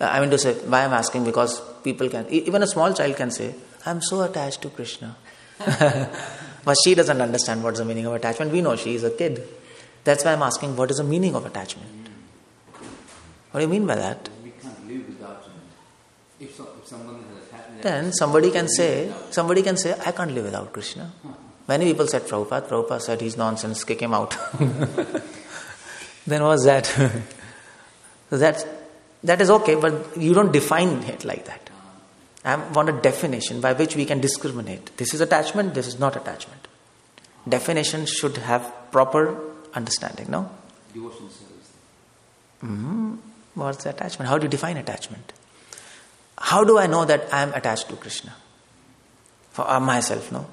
I mean to say, why I'm asking, because people can, even a small child can say, I'm so attached to Krishna. But she doesn't understand what's the meaning of attachment. We know she is a kid. That's why I'm asking, what is the meaning of attachment? What do you mean by that?
We can't live without him. If someone has attachment,
Then somebody can say, I can't live without Krishna. Many people said Prabhupada said he's nonsense, kick him out. Then what's that? So that is okay, but you don't define it like that. I want a definition by which we can discriminate. This is attachment, this is not attachment. Definition should have proper understanding, no?
Devotion service.
What's the attachment? How do you define attachment? How do I know that I am attached to Krishna? For myself, no?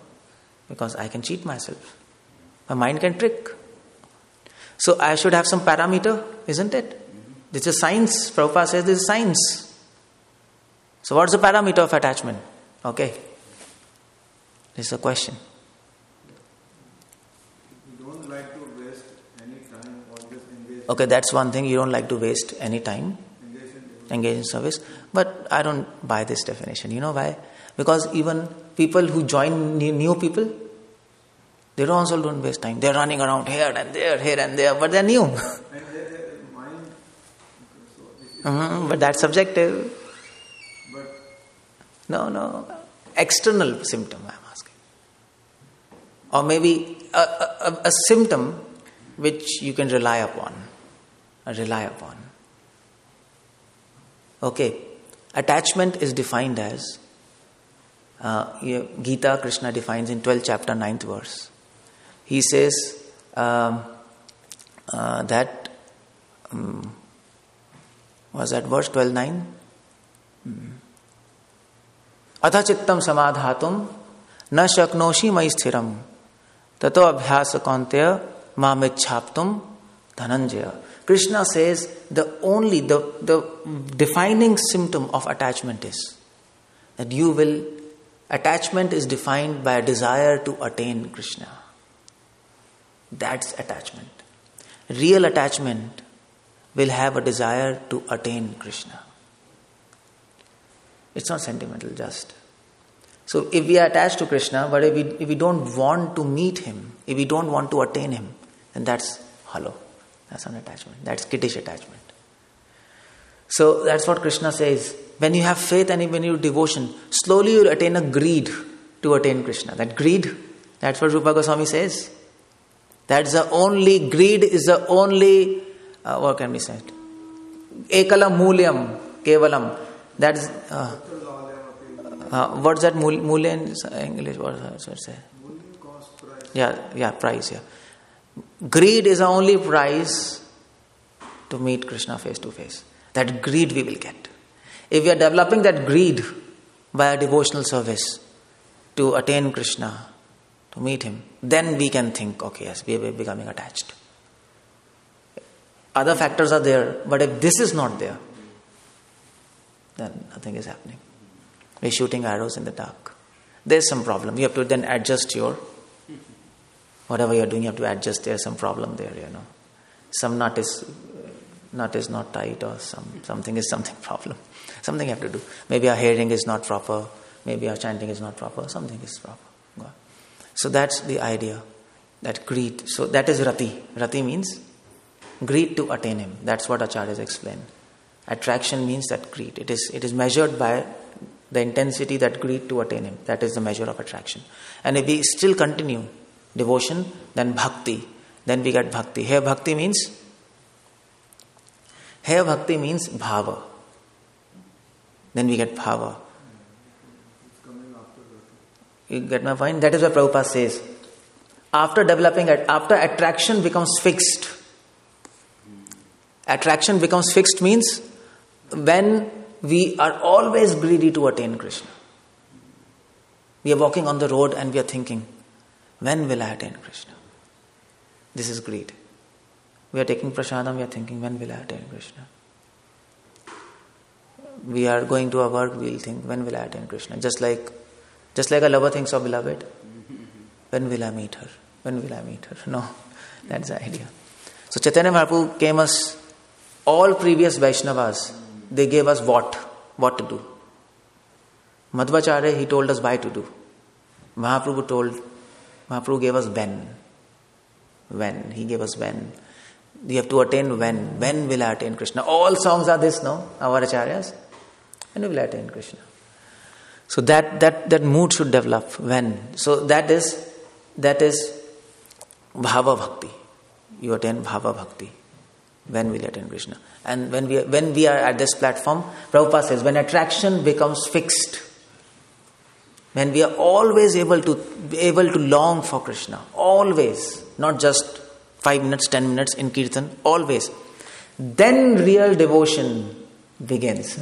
Because I can cheat myself. My mind can trick. So I should have some parameter, isn't it? This is science. Prabhupada says this is science. So what's the parameter of attachment? Okay. This is a question.
You don't like to waste any time or just engage.
Okay, that's one thing. You don't like to waste any time. Engage in service. But I don't buy this definition. You know why? Because even people who join new people, they also don't waste time. They're running around here and there, but they're new.
And their mind.
But that's subjective.
But
No. External symptom, I'm asking. Or maybe a symptom which you can rely upon. Okay. Attachment is defined as, Gita, Krishna defines in 12th chapter, 9th verse. He says that, was that verse 12:9? Atha chittam samadhatum na shaknoshi mai sthiram tato abhyasa kaunteya mamichhaptum dhananjaya. Krishna says the defining symptom of attachment is that attachment is defined by a desire to attain Krishna. That's attachment. Real attachment will have a desire to attain Krishna. It's not sentimental, just. So if we are attached to Krishna, but if we don't want to meet him, if we don't want to attain him, then that's hollow. That's an attachment. That's kiddish attachment. So that's what Krishna says. When you have faith and when you have devotion, slowly you will attain a greed to attain Krishna. That greed, that's what Rupa Goswami says. That's the only, greed is the only, what can be said? Ekalam mulyam kevalam. That's, what's that mulya in English? What's it say? Yeah, price, yeah. Greed is the only price to meet Krishna face to face. That greed we will get. If we are developing that greed by a devotional service to attain Krishna, to meet him, then we can think, okay, yes, we are becoming attached. Other factors are there, but if this is not there, then nothing is happening. We're shooting arrows in the dark. There's some problem. You have to then adjust whatever you're doing, you have to adjust. There's some problem there, Some nut is not tight, or something is something problem. Something you have to do. Maybe our hearing is not proper. Maybe our chanting is not proper. Something is proper. So that's the idea. That greed. So that is rati. Rati means greed to attain him. That's what Acharyas explain. Attraction means that greed. It is measured by the intensity that greed to attain him. That is the measure of attraction. And if we still continue devotion, then bhakti. Then we get bhakti. Here bhakti means bhava. Then we get bhava. You get my point? That is what Prabhupada says. After attraction becomes fixed. Attraction becomes fixed means when we are always greedy to attain Krishna. We are walking on the road and we are thinking, when will I attain Krishna? This is greed. We are taking prasadam, we are thinking, when will I attain Krishna? We are going to our work, we will think, when will I attain Krishna? Just like a lover thinks of beloved, when will I meet her? When will I meet her? No, that's the idea. So Chaitanya Mahaprabhu came us, all previous Vaishnavas, they gave us what to do. Madhvacharya, he told us why to do. Mahaprabhu gave us when. He gave us when. You have to attain when. When will I attain Krishna? All songs are this, no? Our acharyas. When will I attain Krishna? So that mood should develop. When? So that is bhava bhakti. You attain bhava bhakti. When will you attain Krishna? And when we are at this platform, Prabhupada says, when attraction becomes fixed, when we are always able to long for Krishna, always, not just 5 minutes, 10 minutes in kirtan, always, then real devotion begins.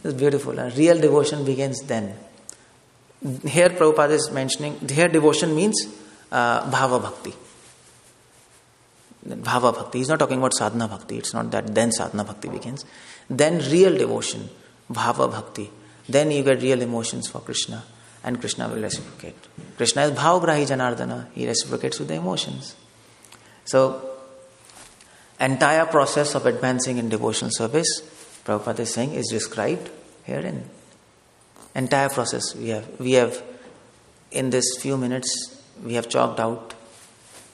It's beautiful. Real devotion begins then. Here Prabhupada is mentioning, here devotion means bhava bhakti. Bhava bhakti. He's not talking about sadhana bhakti. It's not that then sadhana bhakti begins. Then real devotion, bhava bhakti. Then you get real emotions for Krishna, and Krishna will reciprocate. Krishna is bhavagrahi janardana. He reciprocates with the emotions. So, entire process of advancing in devotional service, Prabhupada is saying, is described herein. Entire process we have in this few minutes, we have chalked out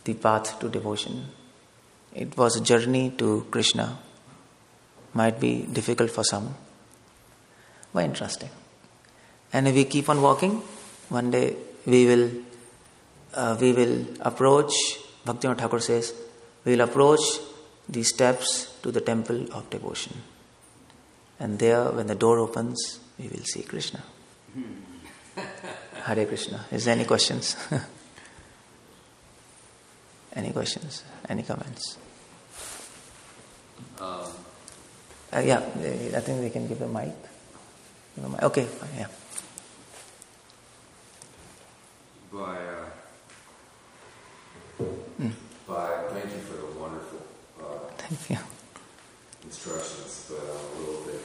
the path to devotion. It was a journey to Krishna. Might be difficult for some, but interesting. And if we keep on walking, one day we will approach, Bhaktivinoda Thakur says, we will approach the steps to the temple of devotion. And there, when the door opens, we will see Krishna. Hare Krishna. Is there any questions? Any questions? Any comments? Yeah, I think they can give a mic. Okay, fine, yeah.
Thank you for the wonderful
Thank you.
instructions, but I'm a little bit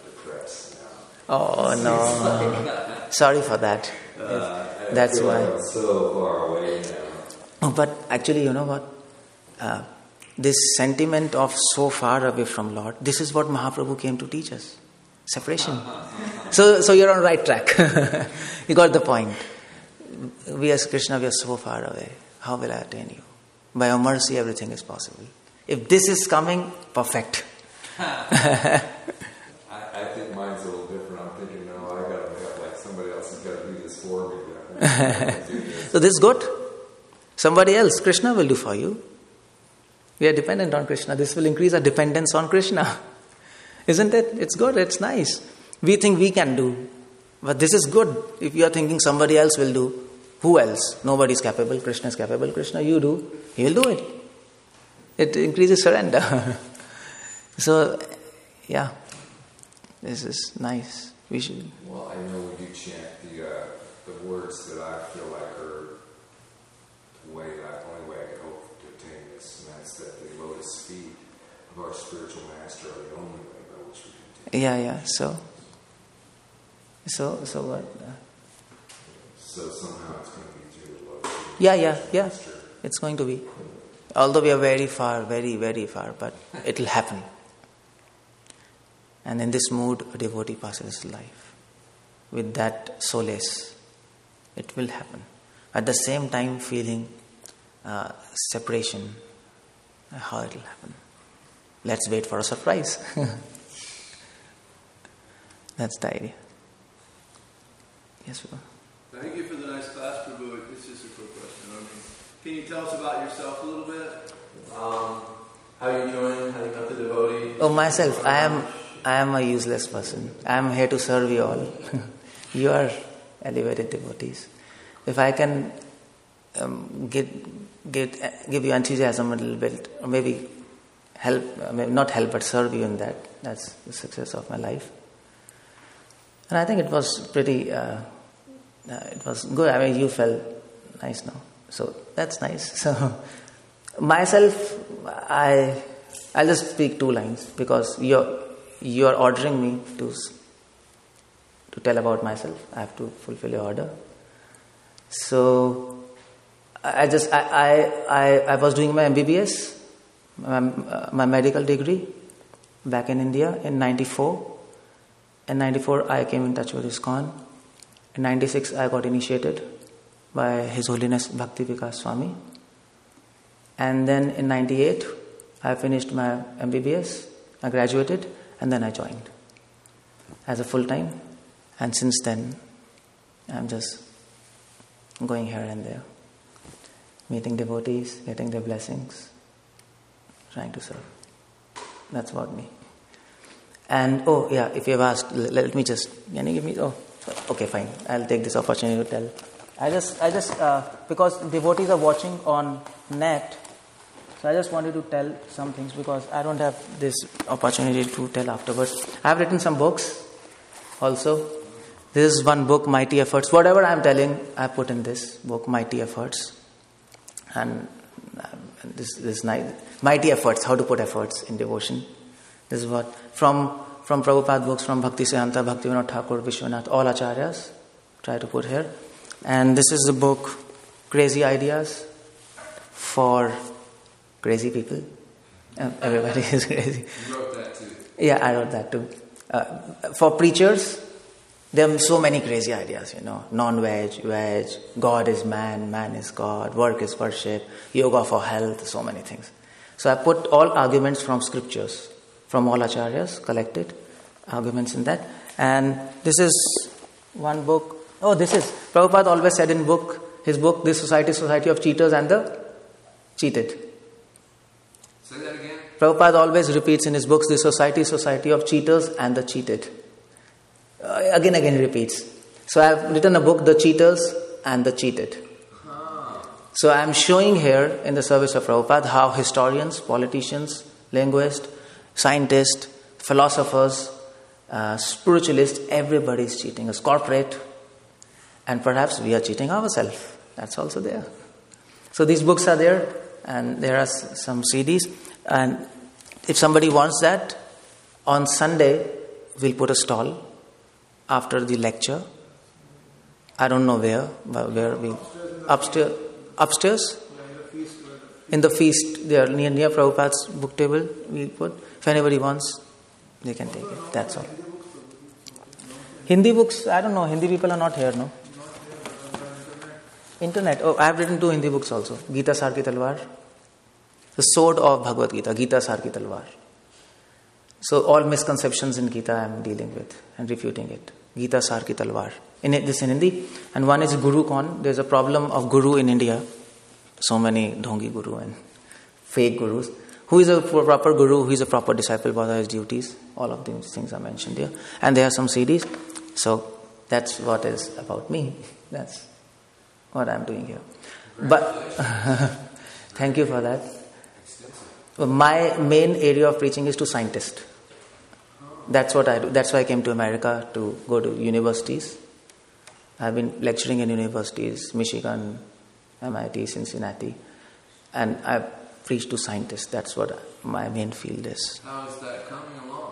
depressed now.
Oh no. Sorry for that. That's why.
I'm so far away now.
Oh, but actually, you know what? This sentiment of so far away from Lord, this is what Mahaprabhu came to teach us. Separation. So you're on the right track. You got the point. We as Krishna, we are so far away. How will I attain you? By your mercy, everything is possible. If this is coming, perfect.
I think mine's a little different. I'm thinking, no, I got to have like somebody else has got to do this for me.
So this is good. Somebody else, Krishna will do for you. We are dependent on Krishna. This will increase our dependence on Krishna. Isn't it? It's good. It's nice. We think we can do. But this is good. If you are thinking somebody else will do, who else? Nobody is capable. Krishna is capable. Krishna, you do. He will do it. It increases surrender. So, yeah. This is nice. We should.
Well, I know when you chant the words that I feel like are the only way I can hope to attain this, and that's that the lotus feet of our spiritual master are the only way by which we can attain.
Yeah. So what?
So somehow it's going to be through the lotus feet.
Yeah. It's going to be. Although we are very far, very, very far, but it will happen. And in this mood, a devotee passes his life. With that solace, it will happen. At the same time, feeling separation. How it will happen. Let's wait for a surprise. That's the idea. Yes, Prabhu.
Thank you for the nice class, Prabhu. It's just a quick question. Can you tell us about yourself a little bit?
How you doing? How you got the devotee?
Oh, myself. I am a useless person. I am here to serve you all. You are elevated devotees. If I can give you enthusiasm a little bit, or maybe help, maybe not help, but serve you in that, that's the success of my life. And I think it was pretty, it was good. I mean, you felt nice now. So that's nice. So myself, I'll just speak 2 lines because you're ordering me to tell about myself. I have to fulfill your order. So I was doing my MBBS, my medical degree back in India in 94. In 94 I came in touch with ISKCON. In 96 I got initiated by His Holiness Bhakti Vikasa Swami. And then in 98 I finished my MBBS, I graduated, and then I joined as a full-time. And since then, I'm just going here and there, meeting devotees, getting their blessings, trying to serve. That's about me. And if you have asked, let me just, can you give me, okay, fine. I'll take this opportunity to tell. I just because devotees are watching on net, so I just wanted to tell some things because I don't have this opportunity to tell afterwards. I have written some books also. This is one book, Mighty Efforts. Whatever I am telling, I put in this book, Mighty Efforts. And this is Mighty Efforts, how to put efforts in devotion. This is what, from Prabhupada books, from Bhakti Siddhanta, Bhaktivedanta Thakur, Vishwanath, all acharyas, try to put here. And this is the book, Crazy Ideas for Crazy People. Everybody is crazy.
You wrote that too.
Yeah, I wrote that too. For preachers, there are so many crazy ideas, non-veg, veg, God is man, man is God, work is worship, yoga for health, so many things. So I put all arguments from scriptures, from all acharyas, collected arguments in that. And this is one book. Prabhupada always said in his book, This Society of Cheaters and the Cheated.
Say that again.
Prabhupada always repeats in his books, This Society of Cheaters and the Cheated. Again he repeats. So I have written a book, The Cheaters and the Cheated. So I am showing here in the service of Prabhupada how historians, politicians, linguists, scientists, philosophers, spiritualists, everybody is cheating us, corporate, and perhaps we are cheating ourselves. That's also there. So these books are there, and there are some CDs. And if somebody wants that, on Sunday we'll put a stall after the lecture. I don't know where we upstairs in the feast there near Prabhupada's book table we'll put. If anybody wants, they can take it. That's all. Hindi books, I don't know. Hindi people are not here, no? Internet. I have written 2 Hindi books also. Gita Sar Ki Talwar. The Sword of Bhagavad Gita. Gita Sar Ki Talwar. So all misconceptions in Gita I am dealing with and refuting it. Gita Sar Ki Talwar. This in Hindi. And one is Guru Con. There's a problem of Guru in India. So many dhongi Guru and fake Gurus. Who is a proper Guru? Who is a proper disciple? What are his duties? All of these things are mentioned here. And there are some CDs. So that's what is about me. That's what I'm doing here. But thank you for that. My main area of preaching is to scientists. That's what I do. That's why I came to America, to go to universities. I've been lecturing in universities, Michigan, MIT, Cincinnati. And I've preached to scientists. That's what my main field is.
How is that coming along?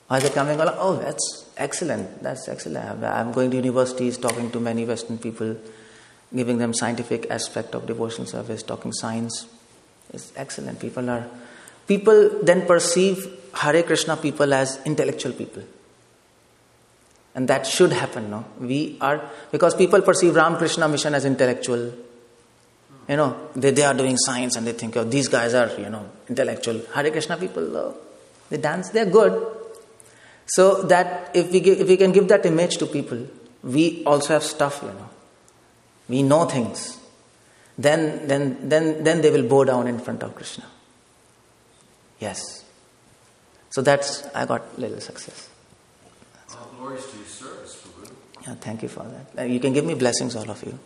How is it coming along? Oh, that's excellent. That's excellent. I'm going to universities, talking to many Western people, giving them scientific aspect of devotional service, talking science. It's excellent. People then perceive Hare Krishna people as intellectual people. And that should happen, no? Because people perceive Ram Krishna mission as intellectual. They are doing science and they think, these guys are, intellectual. Hare Krishna people, they dance, they're good. So that if we can give that image to people, we also have stuff, We know things. Then they will bow down in front of Krishna. Yes. So I got little success.
All glories to your service, Prabhu.
Yeah, thank you for that. You can give me blessings, all of you,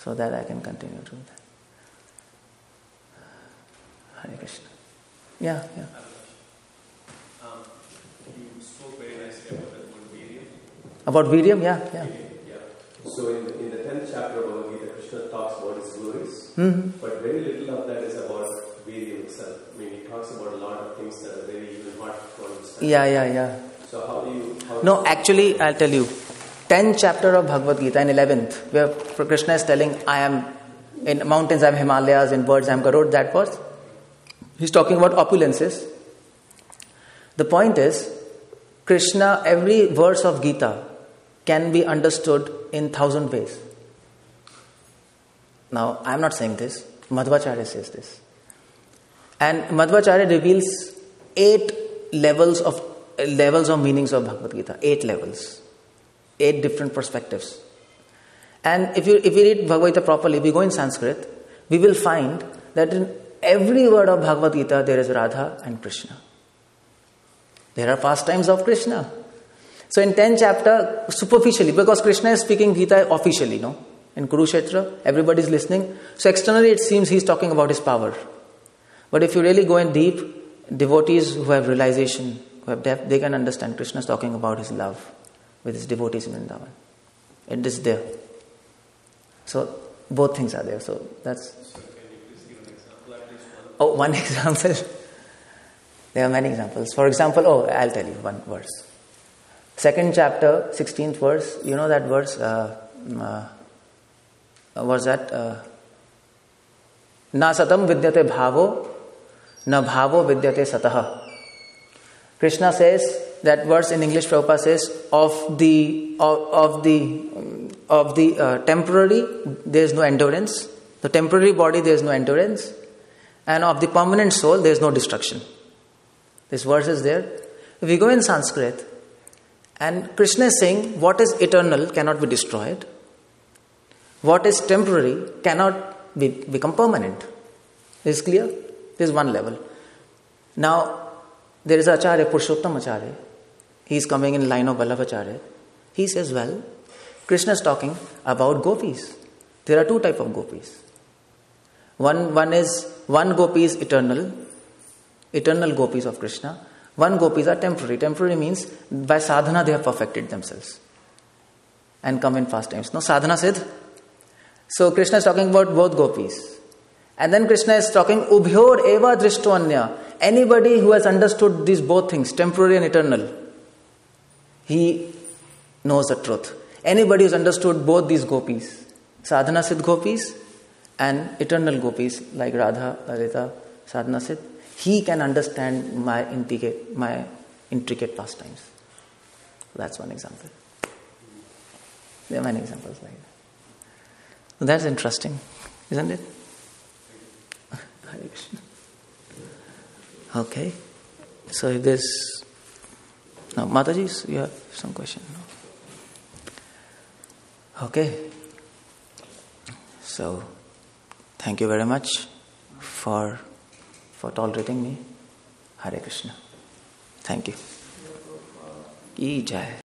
so that I can continue to do that. Hare Krishna. Yeah.
You spoke very nicely about Vedic.
About Vedic, yeah.
So in the 10th chapter of Bhagavad Gita, Krishna talks about his glories, but very little of that is about Vedic itself. I mean, he talks about a lot of things that are very even hard to understand.
Yeah.
So how do you...
No, actually, I'll tell you. 10th chapter of Bhagavad Gita, in 11th, where Krishna is telling, I am in mountains, I am Himalayas, in birds, I am Garud, that verse. He's talking about opulences. The point is, Krishna, every verse of Gita can be understood in 1,000 ways. Now, I am not saying this. Madhvacharya says this. And Madhvacharya reveals 8 levels of meanings of Bhagavad Gita. 8 levels. 8 different perspectives. And if we read Bhagavad Gita properly, we go in Sanskrit, we will find that in every word of Bhagavad Gita there is Radha and Krishna. There are pastimes of Krishna. So in 10th chapter, superficially, because Krishna is speaking Gita officially, no? In Kurukshetra, everybody is listening. So externally it seems he is talking about his power. But if you really go in deep, devotees who have realization, who have depth, they can understand Krishna is talking about his love with his devotees in Vrindavan. It is there. So both things are there. So that's...
So can you please give an example, at least one?
Oh, one example. There are many examples. For example, I'll tell you one verse. 2nd chapter, 16th verse. You know that verse? Was that? Na satam vidyate bhavo, na bhavo vidyate sataha. Krishna says, that verse in English Prabhupada says, of the temporary there is no endurance. The temporary body there is no endurance. And of the permanent soul there is no destruction. This verse is there. If we go in Sanskrit, and Krishna is saying, what is eternal cannot be destroyed. What is temporary cannot become permanent. Is clear? This is one level. Now, there is Acharya, Purushottam Acharya. He is coming in line of Vallabhacharya. He says, well, Krishna is talking about gopis. There are 2 types of gopis. One gopi is eternal gopis of Krishna. One gopis are temporary. Temporary means by sadhana they have perfected themselves and come in fast times. No, sadhana siddh. So Krishna is talking about both gopis. And then Krishna is talking ubhyor eva drishto anya. Anybody who has understood these both things, temporary and eternal, he knows the truth. Anybody who has understood both these gopis, sadhana siddh gopis and eternal gopis like Radha, Lalita, sadhana siddh, he can understand my intricate pastimes. That's one example. There are many examples like that. So that's interesting, isn't it? Hare Krishna. Okay. So if there's... No, Mataji, you have some question? No? Okay. So, thank you very much for tolerating me. Hare Krishna. Thank you. Ki Jai.